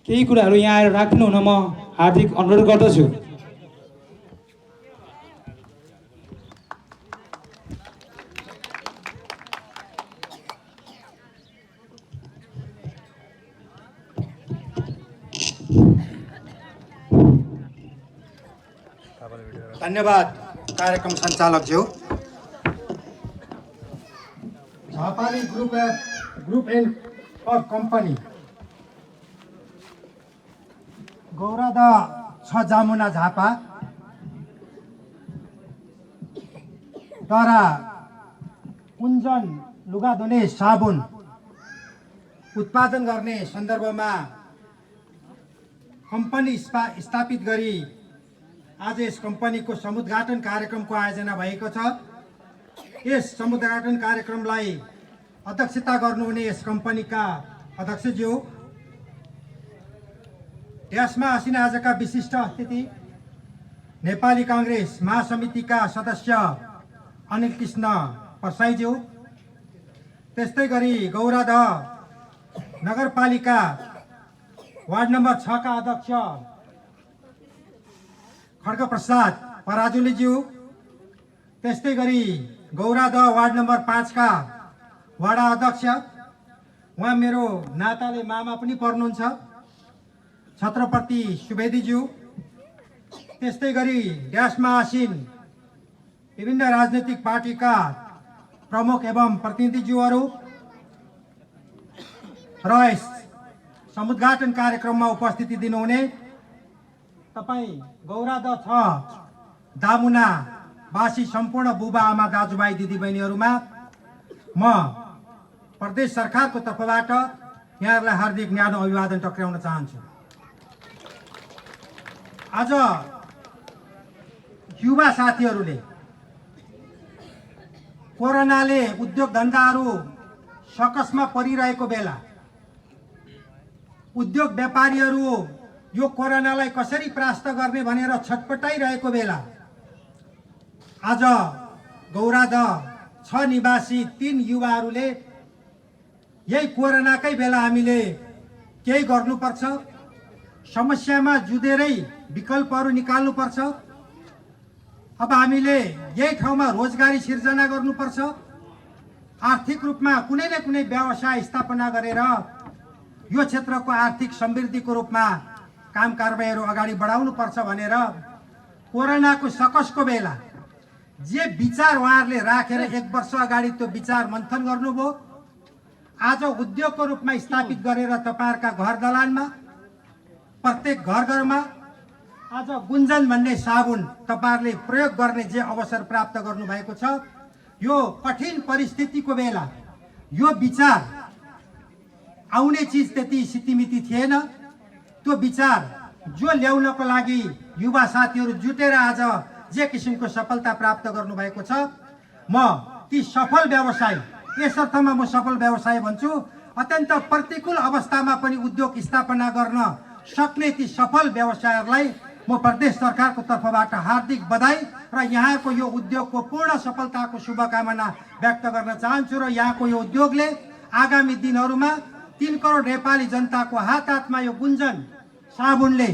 केही कुराहरू यहाँ आएर राख्नु हुन म हार्दिक अनुरोध गर्दछु। धन्यवाद कार्यक्रम सञ्चालक ज्यू। झापाली ग्रुप एन्ड अफ कम्पनी गौरादा छ जामुना झापा द्वारा कुञ्जन लुगा धुने साबुन उत्पादन गर्ने सन्दर्भमा कम्पनी स्थापित गरी आज यस कम्पनीको समुद्घाटन कार्यक्रमको आयोजना भएको छ। यस समुद्घाटन कार्यक्रमलाई अध्यक्षता गर्नुहुने यस कम्पनीका अध्यक्षज्यू, यसमा आसीन आजका विशिष्ट अतिथि नेपाली काङ्ग्रेस महासमितिका सदस्य अनिल कृष्ण परसाईज्यू, त्यस्तै गरी गौरादह नगरपालिका वार्ड नम्बर 6 का अध्यक्ष खड्ग प्रसाद पराजुलीज्यू, त्यस्तै गरी गौरादह वार्ड नम्बर 5 का वडा अध्यक्ष, उहाँ मेरो नाताले मामा पनि पर्नुहुन्छ, छत्रपति सुवेदीज्यू, त्यस्तै गरी ड्यासमा आसीन विभिन्न राजनीतिक पार्टीका प्रमुख एवं प्रतिनिधिज्यूहरू र यस समुद्घाटन कार्यक्रममा उपस्थिति दिनुहुने तपाईँ गौरादह 6 दामुना वासी सम्पूर्ण बुबा आमा दाजुभाइ दिदीबहिनीहरूमा म प्रदेश सरकारको तर्फबाट यहाँहरूलाई हार्दिक न्यानो अभिवादन टक्राउन चाहन्छु। आज युवा साथीहरूले कोरोनाले उद्योग धन्दाहरू सकसमा परिरहेको बेला उद्योग व्यापारीहरू यो कोरोनालाई कसरी परास्त गर्ने भनेर छटपटाइरहेको बेला आज गौरादह 6 निवासी 3 युवाहरूले यही कोरोनाकै बेला हामीले केही गर्नुपर्छ, समस्यामा जुधेरै विकल्पहरू निकाल्नुपर्छ। अब हामीले यही ठाउँमा रोजगारी सिर्जना गर्नुपर्छ, आर्थिक रूपमा कुनै न कुनै व्यवसाय स्थापना गरेर यो क्षेत्रको आर्थिक समृद्धिको रूपमा काम कारबाहीहरू अगाडि बढाउनु पर्छ भनेर कोरोनाको सकसको बेला जे विचार उहाँहरूले राखेर 1 वर्ष अगाडि त्यो विचार मन्थन गर्नुभयो, आज उद्योगको रूपमा स्थापित गरेर तपाईहरुका घर दलानमा प्रत्येक घर घरमा आज गुन्जन भन्ने साबुन तपाईहरुले प्रयोग गर्ने जे अवसर प्राप्त गर्नु भएको छ, यो कठिन परिस्थितिको बेला यो विचार आउने चीज त्यति सितिमिति थिएन। त्यो विचार जो ल्याउनको लागि युवा साथीहरू जुटेर आज जे किसिमको सफलता प्राप्त गर्नु भएको छ, म ती सफल व्यवसाय, यस अर्थमा म सफल व्यवसाय भन्छु, अत्यन्त प्रतिकूल अवस्थामा पनि उद्योग स्थापना गर्न सक्ने ती सफल व्यवसायहरूलाई म प्रदेश सरकारको तर्फबाट हार्दिक बधाई र यहाँको यो उद्योगको पूर्ण सफलताको शुभकामना व्यक्त गर्न चाहन्छु। र यहाँको यो उद्योगले आगामी दिनहरूमा 3 करोड नेपाली जनताको हात हातमा यो गुन्जन साबुनले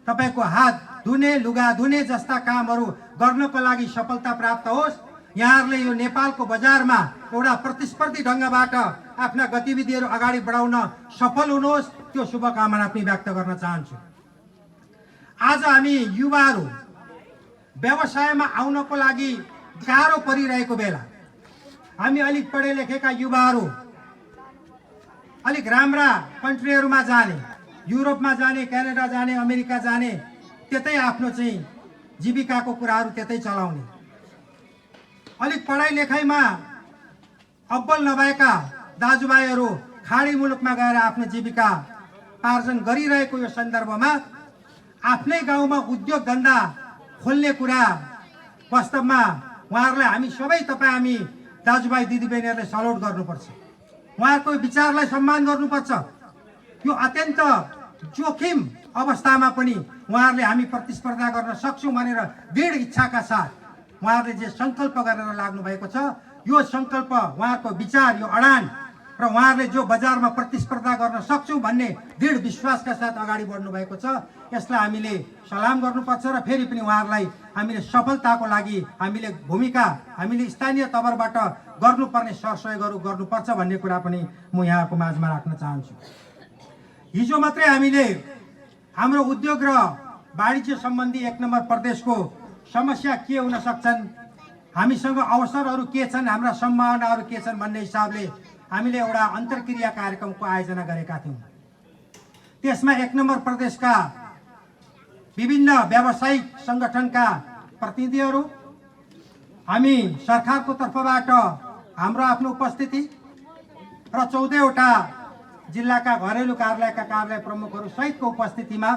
तपाईको हात धुने, लुगा धुने जस्ता कामहरू गर्नको लागि सफलता प्राप्त होस्। यहाँहरूले यो नेपालको बजारमा एउटा प्रतिस्पर्धी ढङ्गबाट आफ्ना गतिविधिहरू अगाडि बढाउन सफल हुनुहोस्, त्यो शुभकामना पनि व्यक्त गर्न चाहन्छु। आज हामी युवाहरू व्यवसायमा आउनको लागि गाह्रो परिरहेको बेला हामी अलिक पढे लेखेका युवाहरू अलिक राम्रा कन्ट्रीहरूमा जाने, युरोपमा जाने, क्यानाडा जाने, अमेरिका जाने, त्यतै आफ्नो चाहिँ जीविकाको कुराहरू त्यतै चलाउने, अलिक पढाइ लेखाइमा अब्बल नभएका दाजुभाइहरू खाडी मुलुकमा गएर आफ्नो जीविका पार्जन गरिरहेको यो सन्दर्भमा आफ्नै गाउँमा उद्योग धन्दा खोल्ने कुरा वास्तवमा उहाँहरूलाई हामी सबै हामी दाजुभाइ दिदीबहिनीहरूले सलोट गर्नुपर्छ, उहाँहरूको विचारलाई सम्मान गर्नुपर्छ। यो अत्यन्त जोखिम अवस्थामा पनि उहाँहरूले हामी प्रतिस्पर्धा गर्न सक्छौँ भनेर दृढ इच्छाका साथ उहाँहरूले जे सङ्कल्प गरेर लाग्नु भएको छ, यो सङ्कल्प, उहाँहरूको विचार, यो अडान र उहाँहरूले जो बजारमा प्रतिस्पर्धा गर्न सक्छौँ भन्ने दृढ विश्वासका साथ अगाडि बढ्नु भएको छ। यसलाई हामीले सलाम गर्नुपर्छ र फेरि पनि उहाँहरूलाई हामीले सफलताको लागि हामीले स्थानीय तवरबाट गर्नुपर्ने सरसहयोगहरू गर्नुपर्छ भन्ने कुरा पनि म यहाँको माझमा राख्न चाहन्छु। हिजो मात्रै हामीले हाम्रो उद्योग र वाणिज्य सम्बन्धी 1 नम्बर प्रदेशको समस्या के हुन सक्छन्, हामीसँग अवसरहरू के छन्, हाम्रा सम्भावनाहरू के छन् भन्ने हिसाबले हामीले एउटा अन्तर्क्रिया कार्यक्रमको आयोजना गरेका थियौँ। त्यसमा 1 नम्बर प्रदेशका विभिन्न व्यावसायिक सङ्गठनका प्रतिनिधिहरू, हामी सरकारको तर्फबाट हाम्रो आफ्नो उपस्थिति र 14वटा जिल्लाका घरेलु कार्यालयका कार्यालय प्रमुखहरू सहितको उपस्थितिमा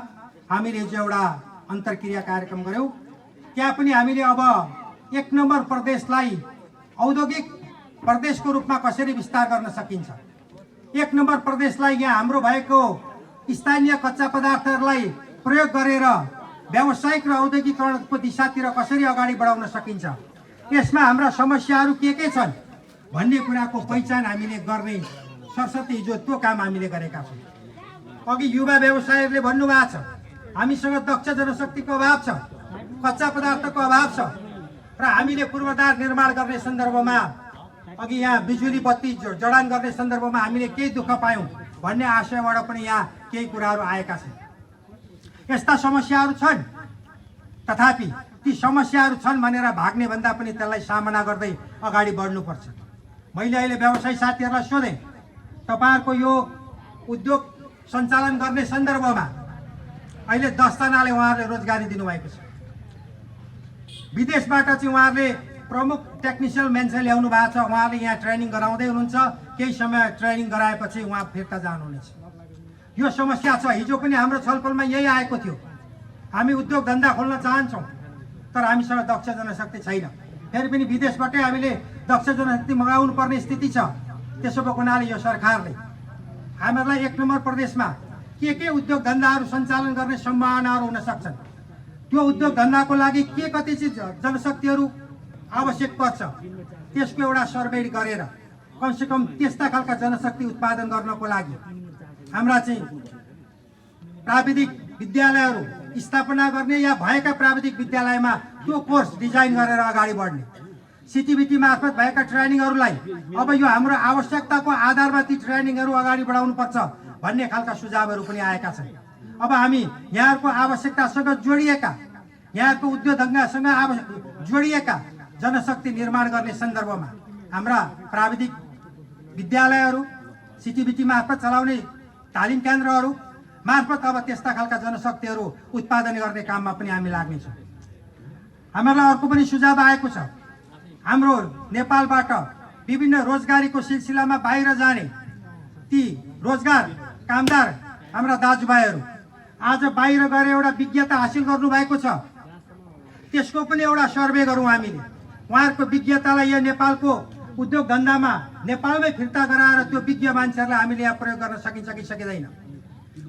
हामीले जो एउटा अन्तर्क्रिया कार्यक्रम गऱ्यौँ। त्यहाँ पनि हामीले अब 1 नम्बर प्रदेशलाई औद्योगिक प्रदेशको रूपमा कसरी विस्तार गर्न सकिन्छ, 1 नम्बर प्रदेशलाई यहाँ हाम्रो भएको स्थानीय कच्चा पदार्थहरूलाई प्रयोग गरेर व्यावसायिक र औद्योगिकरणको दिशातिर कसरी अगाडि बढाउन सकिन्छ, यसमा हाम्रा समस्याहरू के छन् भन्ने कुराको पहिचान हामीले गर्ने सरस्वती हिजो त्यो काम हामीले गरेका छौँ। अघि युवा व्यवसायीहरूले भन्नुभएको छ हामीसँग दक्ष जनशक्तिको अभाव छ, कच्चा पदार्थको अभाव छ र हामीले पूर्वाधार निर्माण गर्ने सन्दर्भमा अघि यहाँ बिजुली बत्ती जडान गर्ने सन्दर्भमा हामीले केही दुःख पायौँ भन्ने आशयबाट पनि यहाँ केही कुराहरू आएका छन्। यस्ता समस्याहरू छन्, तथापि ती समस्याहरू छन् भनेर भाग्ने भन्दा पनि त्यसलाई सामना गर्दै अगाडि बढ्नुपर्छ। मैले अहिले व्यवसायी साथीहरूलाई सोधेँ, तपाईँहरूको यो उद्योग सञ्चालन गर्ने सन्दर्भमा अहिले 10 जनाले उहाँहरूले रोजगारी दिनुभएको छ। विदेशबाट चाहिँ उहाँहरूले प्रमुख टेक्निसियल मान्छे ल्याउनु भएको छ, उहाँले यहाँ ट्रेनिङ गराउँदै हुनुहुन्छ, केही समय ट्रेनिङ गराएपछि उहाँ फिर्ता जानुहुनेछ। यो समस्या छ। हिजो पनि हाम्रो छलफलमा यही आएको थियो, हामी उद्योग धन्दा खोल्न चाहन्छौँ तर हामीसँग दक्ष जनशक्ति छैन। फेरि पनि विदेशबाटै हामीले दक्ष जनशक्ति मगाउनु पर्ने स्थिति छ। त्यसो भएको हुनाले यो सरकारले हामीहरूलाई 1 नम्बर प्रदेशमा के उद्योग धन्दाहरू सञ्चालन गर्ने सम्भावनाहरू हुन सक्छन्, त्यो उद्योग धन्दाको लागि कति चाहिँ जनशक्तिहरू आवश्यक पर्छ, त्यसको एउटा सर्वे गरेर कमसेकम त्यस्ता खालका जनशक्ति उत्पादन गर्नको लागि हाम्रा चाहिँ प्राविधिक विद्यालयहरू स्थापना गर्ने या भएका प्राविधिक विद्यालयमा त्यो कोर्स डिजाइन गरेर अगाडि बढ्ने, सिटिबिटी मार्फत भएका ट्रेनिङहरूलाई अब यो हाम्रो आवश्यकताको आधारमा ती ट्रेनिङहरू अगाडि बढाउनुपर्छ भन्ने खालका सुझावहरू पनि आएका छन्। अब हामी यहाँहरूको आवश्यकतासँग जोडिएका, यहाँको उद्योग धन्दासँग जोडिएका जनशक्ति निर्माण गर्ने सन्दर्भमा हाम्रा प्राविधिक विद्यालयहरू, सिटिबिटी मार्फत चलाउने तालिम केन्द्रहरू मार्फत अब त्यस्ता खालका जनशक्तिहरू उत्पादन गर्ने काममा पनि हामी लाग्नेछौँ। हामीलाई अर्को पनि सुझाव आएको छ, हाम्रो नेपालबाट विभिन्न रोजगारीको सिलसिलामा बाहिर जाने ती रोजगार कामदार हाम्रा दाजुभाइहरू आज बाहिर गएर एउटा विज्ञता हासिल गर्नुभएको छ, त्यसको पनि एउटा सर्वे गरौँ हामीले। उहाँहरूको विज्ञतालाई यहाँ नेपालको उद्योग धन्दामा नेपालमै फिर्ता गराएर त्यो विज्ञ मान्छेहरूलाई हामीले यहाँ प्रयोग गर्न सकिन्छ कि सकिँदैन,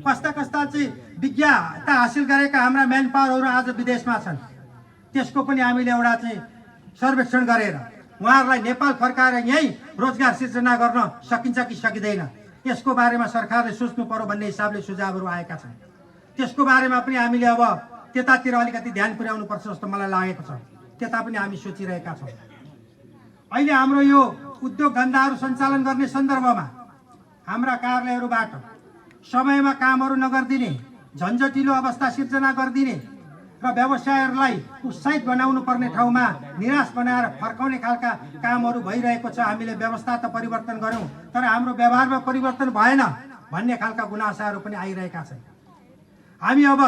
कस्ता चाहिँ विज्ञता हासिल गरेका हाम्रा म्यान पावरहरू आज विदेशमा छन्, त्यसको पनि हामीले एउटा चाहिँ सर्वेक्षण गरेर उहाँहरूलाई नेपाल फर्काएर यहीँ रोजगार सिर्जना गर्न सकिन्छ कि सकिँदैन, यसको बारेमा सरकारले सोच्नु पर्यो भन्ने हिसाबले सुझावहरू आएका छन्। त्यसको बारेमा पनि हामीले अब त्यतातिर अलिकति ध्यान पुर्याउनु पर्छ जस्तो मलाई लागेको छ, त्यता पनि हामी सोचिरहेका छौँ। अहिले हाम्रो यो उद्योग धन्दाहरू सञ्चालन गर्ने सन्दर्भमा हाम्रा कार्यालयहरूबाट समयमा कामहरू नगरिदिने, झन्झटिलो अवस्था सिर्जना गरिदिने र व्यवसायहरूलाई उत्साहित बनाउनु पर्ने ठाउँमा निराश बनाएर फर्काउने खालका कामहरू भइरहेको छ। हामीले व्यवस्था त परिवर्तन गऱ्यौँ तर हाम्रो व्यवहारमा परिवर्तन भएन भन्ने खालका गुनासाहरू पनि आइरहेका छन्। हामी अब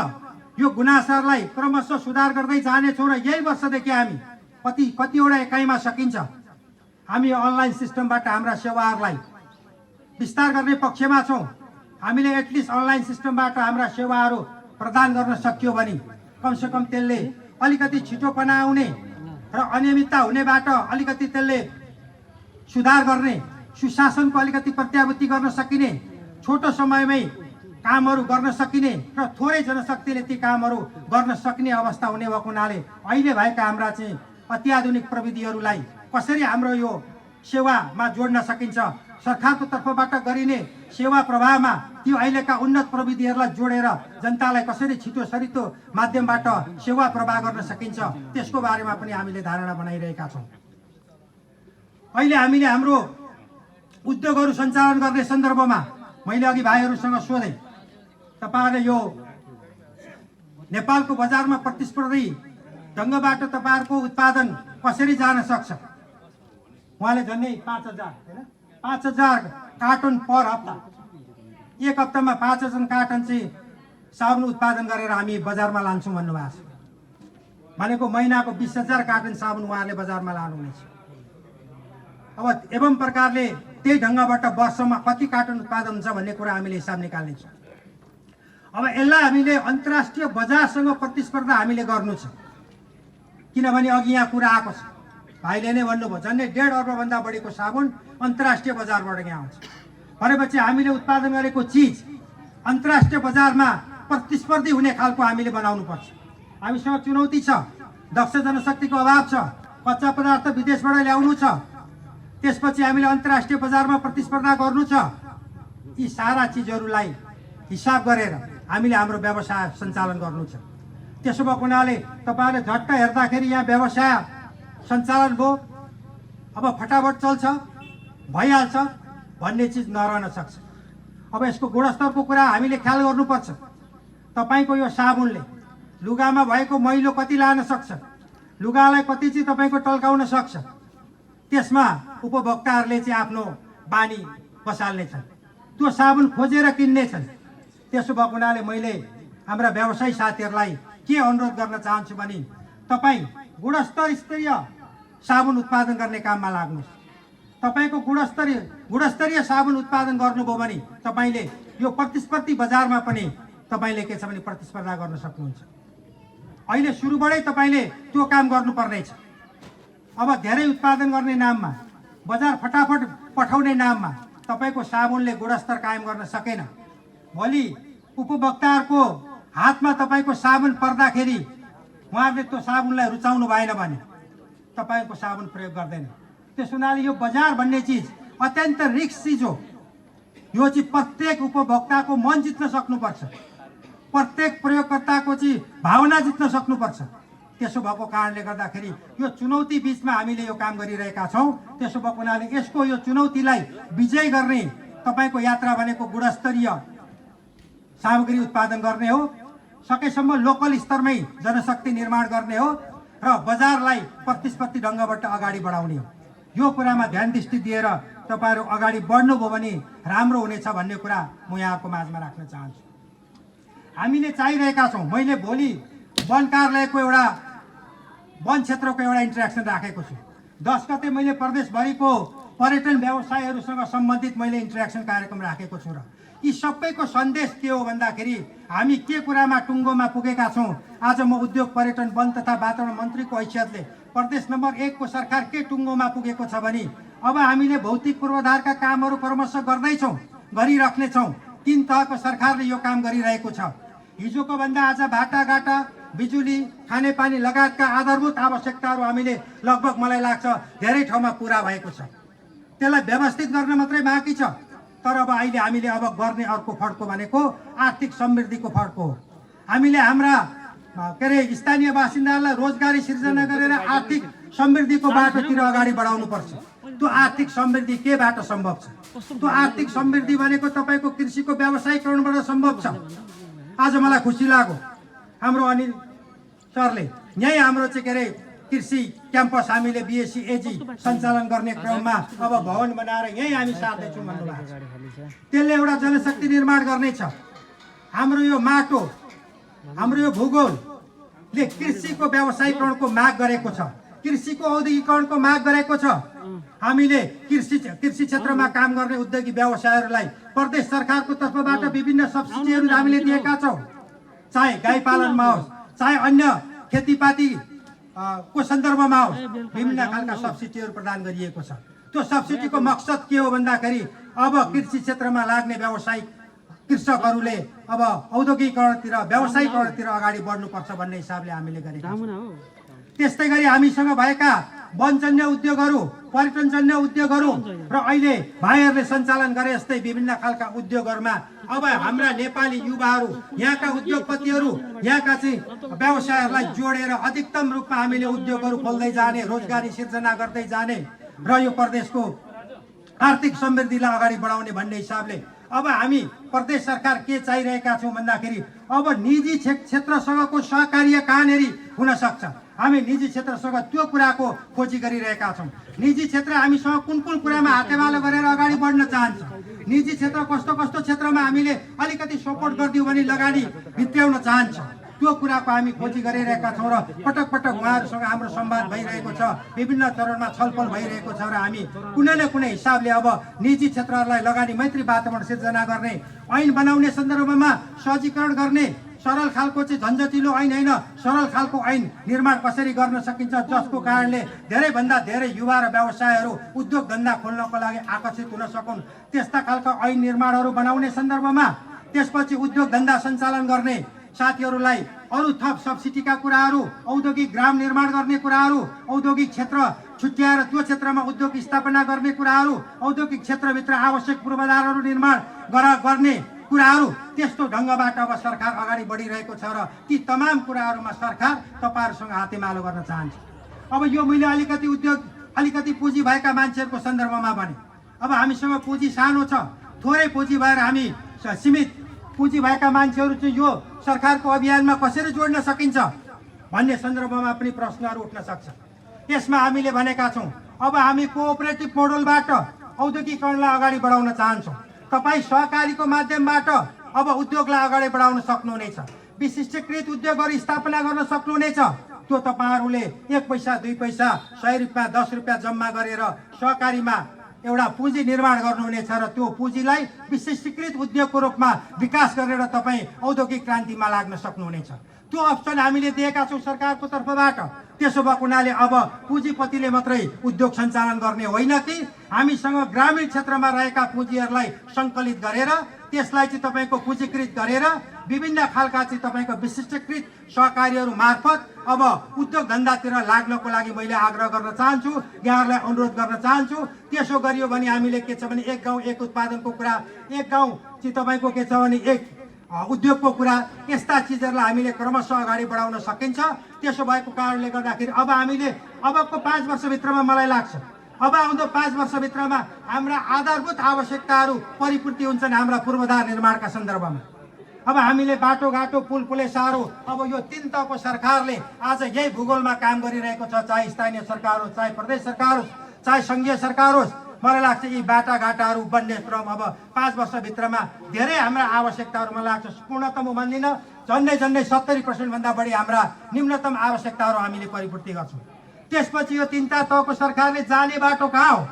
यो गुनासाहरूलाई क्रमशः सुधार गर्दै जानेछौँ र यही वर्षदेखि हामी कतिवटा एकाइमा सकिन्छ हामी अनलाइन सिस्टमबाट हाम्रा सेवाहरूलाई विस्तार गर्ने पक्षमा छौँ। हामीले एटलिस्ट अनलाइन सिस्टमबाट हाम्रा सेवाहरू प्रदान गर्न सक्यो भने कमसेकम त्यसले अलिकति छिटोपना आउने र अनियमितता हुनेबाट अलिकति त्यसले सुधार गर्ने, सुशासनको अलिकति प्रत्याभूति गर्न सकिने, छोटो समयमै कामहरू गर्न सकिने र थोरै जनशक्तिले ती कामहरू गर्न सक्ने अवस्था हुने भएको हुनाले अहिले भएका हाम्रा चाहिँ अत्याधुनिक प्रविधिहरूलाई कसरी हाम्रो यो सेवामा जोड्न सकिन्छ सरकारको तर्फबाट गरिने सेवा प्रवाहमा त्यो अहिलेका उन्नत प्रविधिहरूलाई जोडेर जनतालाई कसरी छिटो सरितो माध्यमबाट सेवा प्रवाह गर्न सकिन्छ त्यसको बारेमा पनि हामीले धारणा बनाइरहेका छौँ। अहिले हामीले हाम्रो उद्योगहरू सञ्चालन गर्ने सन्दर्भमा मैले अघि भाइहरूसँग सोधेँ, तपाईँहरूले यो नेपालको बजारमा प्रतिस्पर्धी ढङ्गबाट तपाईँहरूको उत्पादन कसरी जान सक्छ? उहाँले झन्डै 5,000 होइन 5,000 कार्टुन पर हप्ता, एक हप्तामा 5,000 कार्टन चाहिँ साबुन उत्पादन गरेर हामी बजारमा लान्छौँ भन्नुभएको छ। भनेको महिनाको 20,000 कार्टन साबुन उहाँहरूले बजारमा लानुहुनेछ। अब एवं प्रकारले त्यही ढङ्गबाट वर्षमा कति कार्टन उत्पादन हुन्छ भन्ने कुरा हामीले हिसाब निकाल्नेछौँ। अब यसलाई हामीले अन्तर्राष्ट्रिय बजारसँग प्रतिस्पर्धा हामीले गर्नु छ, किनभने अघि यहाँ कुरा आएको छ, भाइले नै भन्नुभयो झन्डै 1.5 अर्बभन्दा बढीको साबुन अन्तर्राष्ट्रिय बजारबाट यहाँ आउँछ भनेपछि हामीले उत्पादन गरेको चिज अन्तर्राष्ट्रिय बजारमा प्रतिस्पर्धी हुने खालको हामीले बनाउनुपर्छ। हामीसँग चुनौती छ, दक्ष जनशक्तिको अभाव छ, कच्चा पदार्थ विदेशबाट ल्याउनु छ, त्यसपछि हामीले अन्तर्राष्ट्रिय बजारमा प्रतिस्पर्धा गर्नु छ। यी सारा चिजहरूलाई हिसाब गरेर हामीले हाम्रो व्यवसाय सञ्चालन गर्नु छ। त्यसो भएको हुनाले तपाईँहरूले झट्ट हेर्दाखेरि यहाँ व्यवसाय सञ्चालन भयो, अब फटाफट चल्छ भइहाल्छ भन्ने चिज नरहन सक्छ। अब यसको गुणस्तरको कुरा हामीले ख्याल गर्नुपर्छ। तपाईँको यो साबुनले लुगामा भएको मैलो कति लान सक्छ, लुगालाई कति चाहिँ तपाईँको टल्काउन सक्छ, त्यसमा उपभोक्ताहरूले चाहिँ आफ्नो बानी बसाल्नेछन्, त्यो साबुन खोजेर किन्नेछन्। त्यसो भएको हुनाले मैले हाम्रा व्यवसायी साथीहरूलाई के अनुरोध गर्न चाहन्छु भने तपाईँ गुणस्तरीय साबुन उत्पादन गर्ने काममा लाग्नुहोस्। तपाईँको गुणस्तरीय साबुन उत्पादन गर्नुभयो भने तपाईँले यो प्रतिस्पर्धी बजारमा पनि तपाईँले के छ भने प्रतिस्पर्धा गर्न सक्नुहुन्छ। अहिले सुरुबाटै तपाईँले त्यो काम गर्नुपर्नेछ। अब धेरै उत्पादन गर्ने नाममा, बजार फटाफट पठाउने नाममा तपाईँको साबुनले गुणस्तर कायम गर्न सकेन, भोलि उपभोक्ताहरूको हातमा तपाईँको साबुन पर्दाखेरि उहाँहरूले त्यो साबुनलाई रुचाउनु भएन भने तपाईँको साबुन प्रयोग गर्दैन। त्यस हुनाले यो बजार भन्ने चिज अत्यन्त रिस्क चिज हो। यो चाहिँ प्रत्येक उपभोक्ताको मन जित्न सक्नुपर्छ, प्रत्येक प्रयोगकर्ताको चाहिँ भावना जित्न सक्नुपर्छ। त्यसो भएको कारणले गर्दाखेरि यो चुनौती बिचमा हामीले यो काम गरिरहेका छौँ। त्यसो भएको हुनाले यसको यो चुनौतीलाई विजय गर्ने तपाईँको यात्रा भनेको गुणस्तरीय सामग्री उत्पादन गर्ने हो, सकेसम्म लोकल स्तरमै जनशक्ति निर्माण गर्ने हो र बजारलाई प्रतिस्पर्धी ढङ्गबाट अगाडि बढाउने हो। यो कुरामा ध्यान दृष्टि दिएर तपाईँहरू अगाडि बढ्नुभयो भने राम्रो हुनेछ भन्ने कुरा म यहाँको माझमा राख्न चाहन्छु। हामीले चाहिरहेका छौँ, मैले भोलि वन कार्यालयको एउटा वन क्षेत्रको एउटा इन्ट्रेक्सन राखेको छु। 10 गते मैले प्रदेशभरिको पर्यटन व्यवसायहरूसँग सम्बन्धित मैले इन्ट्रेक्सन कार्यक्रम राखेको छु र यी सबैको सन्देश के हो भन्दाखेरि हामी के कुरामा टुङ्गोमा पुगेका छौँ। आज म उद्योग पर्यटन वन तथा वातावरण मन्त्रीको हैसियतले प्रदेश नम्बर 1 को सरकार के टुङ्गोमा पुगेको छ भने अब हामीले भौतिक पूर्वाधारका कामहरू क्रमशः गर्दैछौँ, गरिराख्नेछौँ। 3 तहको सरकारले यो काम गरिरहेको छ। हिजोको भन्दा आज बाटाघाटा, बिजुली, खानेपानी लगायतका आधारभूत आवश्यकताहरू हामीले लगभग मलाई लाग्छ धेरै ठाउँमा पुरा भएको छ। त्यसलाई व्यवस्थित गर्न मात्रै बाँकी छ। तर अब अहिले हामीले अब गर्ने अर्को फड्को भनेको आर्थिक समृद्धिको फड्को हो। हामीले हाम्रा स्थानीय बासिन्दाहरूलाई रोजगारी सिर्जना गरेर आर्थिक समृद्धिको बाटोतिर अगाडि बढाउनु पर्छ। त्यो आर्थिक समृद्धि केबाट सम्भव छ? त्यो आर्थिक समृद्धि भनेको तपाईँको कृषिको व्यावसायीकरणबाट सम्भव छ। आज मलाई खुसी लाग्यो हाम्रो अनिल सरले यहीँ हाम्रो चाहिँ के अरे कृषि क्याम्पस हामीले बिएससी एजी सञ्चालन गर्ने क्रममा अब भवन बनाएर यहीँ हामी सार्दैछौँ भन्नुभएको छ। त्यसले एउटा जनशक्ति निर्माण गर्नेछ। हाम्रो यो माटो, हाम्रो यो भूगोलले कृषिको व्यावसायीकरणको माग गरेको छ, कृषिको औद्योगिकरणको माग गरेको छ। हामीले कृषि क्षेत्रमा काम गर्ने उद्योगी व्यवसायहरूलाई प्रदेश सरकारको तर्फबाट विभिन्न सब्सिडीहरू हामीले दिएका छौँ। चाहे गाई पालनमा होस्, चाहे अन्य खेतीपाती को सन्दर्भमा होस्, विभिन्न खालका सब्सिडीहरू प्रदान गरिएको छ। त्यो सब्सिडीको मकसद के हो भन्दाखेरि अब कृषि क्षेत्रमा लाग्ने व्यावसायिक कृषकहरूले अब औद्योगिकरणतिर व्यावसायिकरणतिर अगाडि बढ्नुपर्छ भन्ने हिसाबले हामीले गरेका छौँ। त्यस्तै गरी हामीसँग भएका वनजन्य उद्योगहरू, पर्यटनजन्य उद्योगहरू र अहिले भाइहरूले सञ्चालन गरे जस्तै विभिन्न खालका उद्योगहरूमा अब हाम्रा नेपाली युवाहरू, यहाँका उद्योगपतिहरू, यहाँका चाहिँ व्यवसायहरूलाई जोडेर अधिकतम रूपमा हामीले उद्योगहरू खोल्दै जाने, रोजगारी सिर्जना गर्दै जाने र यो प्रदेशको आर्थिक समृद्धिलाई अगाडि बढाउने भन्ने हिसाबले अब हामी प्रदेश सरकार के चाहिरहेका छौँ भन्दाखेरि अब निजी क्षेत्रसँगको सहकार्य कहाँनेरि हुन सक्छ, हामी निजी क्षेत्रसँग त्यो कुराको खोजी गरिरहेका छौँ। निजी क्षेत्र हामीसँग कुन कुन कुरामा हातेमालो गरेर अगाडि बढ्न चाहन्छ, निजी क्षेत्र कस्तो कस्तो क्षेत्रमा हामीले अलिकति सपोर्ट गरिदियो भने लगानी भित्र्याउन चाहन्छ, त्यो कुराको हामी खोजी गरिरहेका छौँ र पटक पटक उहाँहरूसँग हाम्रो संवाद भइरहेको छ, विभिन्न चरणमा छलफल भइरहेको छ र हामी कुनै न कुनै हिसाबले अब निजी क्षेत्रहरूलाई लगानी मैत्री वातावरण सिर्जना गर्ने, ऐन बनाउने सन्दर्भमा सहजीकरण गर्ने, सरल खालको चाहिँ झन्झटिलो ऐन होइन, सरल खालको ऐन निर्माण कसरी गर्न सकिन्छ जसको कारणले धेरैभन्दा धेरै युवा र व्यवसायहरू उद्योग धन्दा खोल्नको लागि आकर्षित हुन सकुन्, त्यस्ता खालका ऐन निर्माणहरू बनाउने सन्दर्भमा त्यसपछि उद्योग धन्दा सञ्चालन गर्ने साथीहरूलाई अरू थप सब्सिडीका कुराहरू, औद्योगिक ग्राम निर्माण गर्ने कुराहरू, औद्योगिक क्षेत्र छुट्याएर त्यो क्षेत्रमा उद्योग स्थापना गर्ने कुराहरू, औद्योगिक क्षेत्रभित्र आवश्यक पूर्वाधारहरू निर्माण गर्ने कुराहरू, त्यस्तो ढङ्गबाट अब सरकार अगाडि बढिरहेको छ र ती तमाम कुराहरूमा सरकार तपाईँहरूसँग हातेमालो गर्न चाहन्छ। अब यो मैले अलिकति पुँजी भएका मान्छेहरूको सन्दर्भमा भने अब हामीसँग पुँजी सानो छ, थोरै पुँजी भएर हामी सीमित पुँजी भएका मान्छेहरू चाहिँ यो सरकारको अभियानमा कसरी जोड्न सकिन्छ भन्ने सन्दर्भमा पनि प्रश्नहरू उठ्न सक्छ। यसमा हामीले भनेका छौँ अब हामी कोअपरेटिभ मोडलबाट औद्योगिकरणलाई अगाडि बढाउन चाहन्छौँ। तपाईँ सहकारीको माध्यमबाट अब उद्योगलाई अगाडि बढाउन सक्नुहुनेछ, विशिष्टीकृत उद्योगहरू स्थापना गर्न सक्नुहुनेछ। त्यो तपाईँहरूले 1 पैसा 2 पैसा 100 रुपियाँ 10 रुपियाँ जम्मा गरेर सहकारीमा एउटा पुँजी निर्माण गर्नुहुनेछ र त्यो पुँजीलाई विशिष्टीकृत उद्योगको रूपमा विकास गरेर तपाईँ औद्योगिक क्रान्तिमा लाग्न सक्नुहुनेछ। त्यो अप्सन हामीले दिएका छौँ सरकारको तर्फबाट। त्यसो भएको हुनाले अब पुँजीपतिले मात्रै उद्योग सञ्चालन गर्ने होइन कि हामीसँग ग्रामीण क्षेत्रमा रहेका पुँजीहरूलाई सङ्कलित गरेर त्यसलाई चाहिँ तपाईँको पुँजीकृत गरेर विभिन्न खालका चाहिँ तपाईँको विशिष्टीकृत सहकारीहरू मार्फत अब उद्योग धन्दातिर लाग्नको लागि मैले आग्रह गर्न चाहन्छु, यहाँहरूलाई अनुरोध गर्न चाहन्छु। त्यसो गरियो भने हामीले के छ भने एक गाउँ एक उत्पादनको कुरा, एक गाउँ चाहिँ तपाईँको के छ भने एक उद्योगको कुरा, यस्ता चिजहरूलाई हामीले क्रमशः अगाडि बढाउन सकिन्छ। त्यसो भएको कारणले गर्दाखेरि अब हामीले अबको 5 वर्षभित्रमा मलाई लाग्छ अब आउँदो 5 वर्षभित्रमा हाम्रा आधारभूत आवश्यकताहरू परिपूर्ति हुन्छन् हाम्रा पूर्वाधार निर्माणका सन्दर्भमा। अब हामीले बाटोघाटो पुल पुलेसाहरू अब यो 3 तहको सरकारले आज यही भूगोलमा काम गरिरहेको छ, चाहे स्थानीय सरकार होस्, चाहे प्रदेश सरकार होस्, चाहे सङ्घीय सरकार होस्। मलाई लाग्छ यी बाटाघाटाहरू बन्ने क्रम अब 5 वर्षभित्रमा धेरै हाम्रा आवश्यकताहरू मलाई लाग्छ पूर्णतम भन्दिनँ, झन्डै 70% भन्दा बढी हाम्रा न्यूनतम आवश्यकताहरू हामीले परिपूर्ति गर्छौँ। त्यसपछि यो 3 तहको सरकारले जाने बाटो कहाँ हो,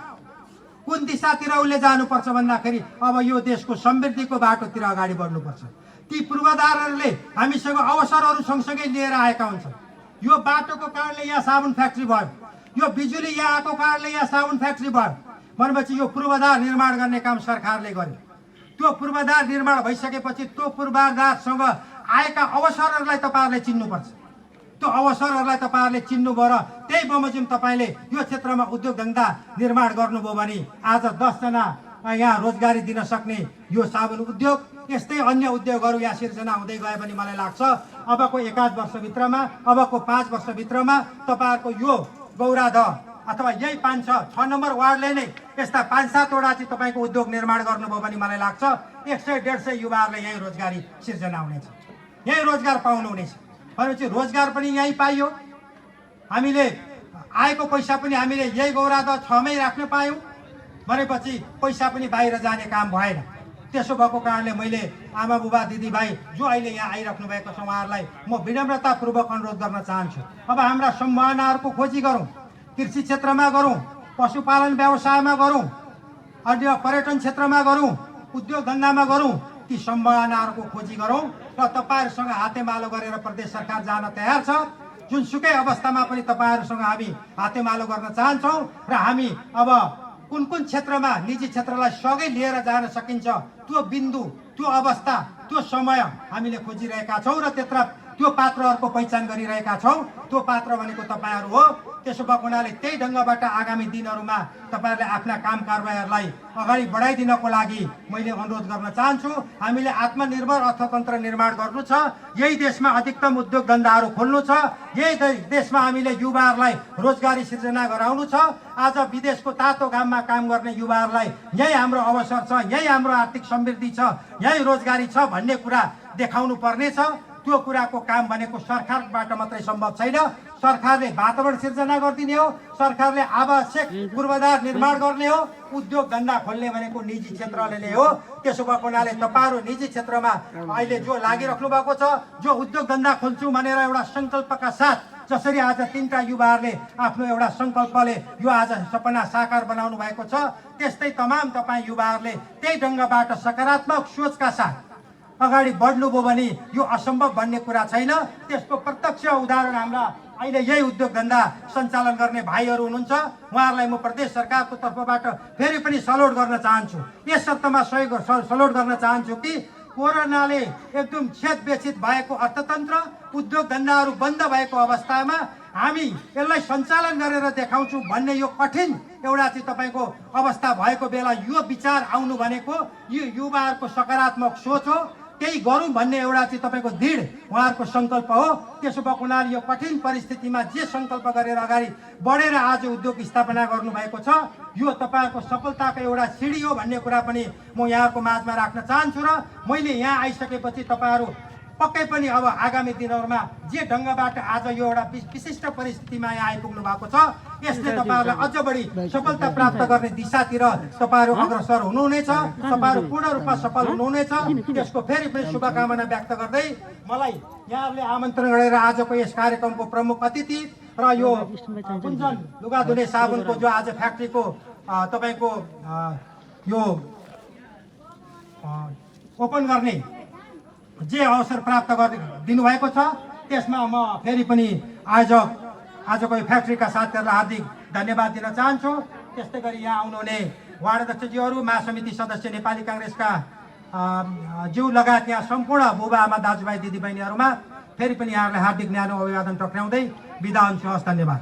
कुन दिशातिर उसले जानुपर्छ भन्दाखेरि अब यो देशको समृद्धिको बाटोतिर अगाडि बढ्नुपर्छ। ती पूर्वाधारहरूले हामीसँग अवसरहरू सँगसँगै लिएर आएका हुन्छन्। यो बाटोको कारणले यहाँ साबुन फ्याक्ट्री भयो, यो बिजुली यहाँ आएको कारणले यहाँ साबुन फ्याक्ट्री भयो भनेपछि यो पूर्वाधार निर्माण गर्ने काम सरकारले गर्यो। त्यो पूर्वाधार निर्माण भइसकेपछि त्यो पूर्वाधारसँग आएका अवसरहरूलाई तपाईँहरूले चिन्नुपर्छ। त्यो अवसरहरूलाई तपाईँहरूले चिन्नुभयो र त्यही बमोजिम तपाईँले यो क्षेत्रमा उद्योग धन्दा निर्माण गर्नुभयो भने आज 10 जना यहाँ रोजगारी दिन सक्ने यो साबुन उद्योग, यस्तै अन्य उद्योगहरू यहाँ सिर्जना हुँदै गयो भने मलाई लाग्छ अबको 1 वर्षभित्रमा, अबको 5 वर्षभित्रमा तपाईँहरूको यो गौरादह अथवा यही 5-6 नम्बर वार्डले नै यस्ता 5-7 वटा चाहिँ तपाईँको उद्योग निर्माण गर्नुभयो भने मलाई लाग्छ 100-150 युवाहरूले यही रोजगारी सिर्जना हुनेछ, यही रोजगार पाउनुहुनेछ। भनेपछि रोजगार पनि यहीँ पाइयो, हामीले आएको पैसा पनि हामीले यही गौरादह 6 मै राख्न पायौँ भनेपछि पैसा पनि बाहिर जाने काम भएन। त्यसो भएको कारणले मैले आमा बुबा दिदीभाइ जो अहिले यहाँ आइराख्नु भएको छ उहाँहरूलाई म विनम्रतापूर्वक अनुरोध गर्न चाहन्छु अब हाम्रा सम्भावनाहरूको खोजी गरौँ, कृषि क्षेत्रमा गरौँ, पशुपालन व्यवसायमा गरौँ, अन्य पर्यटन क्षेत्रमा गरौँ, उद्योग धन्दामा गरौँ, ती सम्भावनाहरूको खोजी गरौँ र तपाईँहरूसँग हातेमालो गरेर प्रदेश सरकार जान तयार छ। जुनसुकै अवस्थामा पनि तपाईँहरूसँग हामी हातेमालो गर्न चाहन्छौँ र हामी अब कुन कुन क्षेत्रमा निजी क्षेत्रलाई सँगै लिएर जान सकिन्छ त्यो बिन्दु, त्यो अवस्था, त्यो समय हामीले खोजिरहेका छौँ र त्यो पात्रहरूको पहिचान गरिरहेका छौँ। त्यो पात्र भनेको तपाईँहरू हो। त्यसो भएको हुनाले त्यही ढङ्गबाट आगामी दिनहरूमा तपाईँहरूले आफ्ना काम कारबाहीहरूलाई अगाडि बढाइदिनको लागि मैले अनुरोध गर्न चाहन्छु। हामीले आत्मनिर्भर अर्थतन्त्र निर्माण गर्नु छ। यही देशमा अधिकतम उद्योग धन्दाहरू खोल्नु छ। यही देशमा हामीले युवाहरूलाई रोजगारी सिर्जना गराउनु छ। आज विदेशको तातो घाममा काम गर्ने युवाहरूलाई यही हाम्रो अवसर छ, यही हाम्रो आर्थिक समृद्धि छ, यही रोजगारी छ भन्ने कुरा देखाउनु पर्नेछ। त्यो कुराको काम भनेको सरकारबाट मात्रै सम्भव छैन। सरकारले वातावरण सिर्जना गरिदिने हो, सरकारले आवश्यक पूर्वाधार निर्माण गर्ने हो, उद्योग धन्दा खोल्ने भनेको निजी क्षेत्रले नै हो। त्यसो भएको हुनाले तपाईँहरू निजी क्षेत्रमा अहिले जो लागिराख्नु भएको छ, जो उद्योग धन्दा खोल्छु भनेर एउटा सङ्कल्पका साथ जसरी आज 3टा युवाहरूले आफ्नो एउटा सङ्कल्पले यो आज सपना साकार बनाउनु भएको छ, त्यस्तै तमाम तपाईँ युवाहरूले त्यही ढङ्गबाट सकारात्मक सोचका साथ अगाडि बढ्नुभयो भने यो असम्भव भन्ने कुरा छैन। त्यसको प्रत्यक्ष उदाहरण हाम्रा अहिले यही उद्योग धन्दा सञ्चालन गर्ने भाइहरू हुनुहुन्छ। उहाँहरूलाई म प्रदेश सरकारको तर्फबाट फेरि पनि सलोट गर्न चाहन्छु। यस शर्तमा सलोट गर्न चाहन्छु कि कोरोनाले एकदम छेदबेचित भएको अर्थतन्त्र, उद्योग धन्दाहरू बन्द भएको अवस्थामा हामी यसलाई सञ्चालन गरेर देखाउँछु भन्ने यो कठिन एउटा चाहिँ तपाईँको अवस्था भएको बेला यो विचार आउनु भनेको यो युवाहरूको सकारात्मक सोच हो। केही गरौँ भन्ने एउटा चाहिँ तपाईँको दृढ उहाँहरूको सङ्कल्प हो। त्यसो भएको हुनाले यो कठिन परिस्थितिमा जे सङ्कल्प गरेर अगाडि बढेर आज उद्योग स्थापना गर्नुभएको छ, यो तपाईँहरूको सफलताको एउटा सिडी हो भन्ने कुरा पनि म यहाँको माझमा राख्न चाहन्छु। र मैले यहाँ आइसकेपछि तपाईँहरू पक्कै पनि अब आगामी दिनहरूमा जे ढङ्गबाट आज यो एउटा विशिष्ट परिस्थितिमा यहाँ आइपुग्नु भएको छ, यसले तपाईँहरूलाई अझ बढी सफलता प्राप्त गर्ने दिशातिर तपाईँहरू अग्रसर हुनुहुनेछ। तपाईँहरू पूर्ण रूपमा सफल हुनुहुनेछ। त्यसको फेरि पनि शुभकामना व्यक्त गर्दै मलाई यहाँहरूले आमन्त्रण गरेर आजको यस कार्यक्रमको प्रमुख अतिथि र यो कुञ्जन लुगा धुने साबुनको जो आज फ्याक्ट्रीको तपाईँको यो ओपन गर्ने जे अवसर प्राप्त गरिदिनु भएको छ, त्यसमा म फेरि पनि आजको यो फ्याक्ट्रीका साथीहरूलाई हार्दिक धन्यवाद दिन चाहन्छु। त्यस्तै गरी यहाँ आउनुहुने वार्ड अध्यक्षज्यूहरू, महासमिति सदस्य, नेपाली काङ्ग्रेसका ज्यू लगायत यहाँ सम्पूर्ण बुबा आमा दाजुभाइ दिदीबहिनीहरूमा फेरि पनि यहाँहरूलाई हार्दिक न्यानो अभिवादन टक्राउँदै बिदा हुन्छु। हस्, धन्यवाद।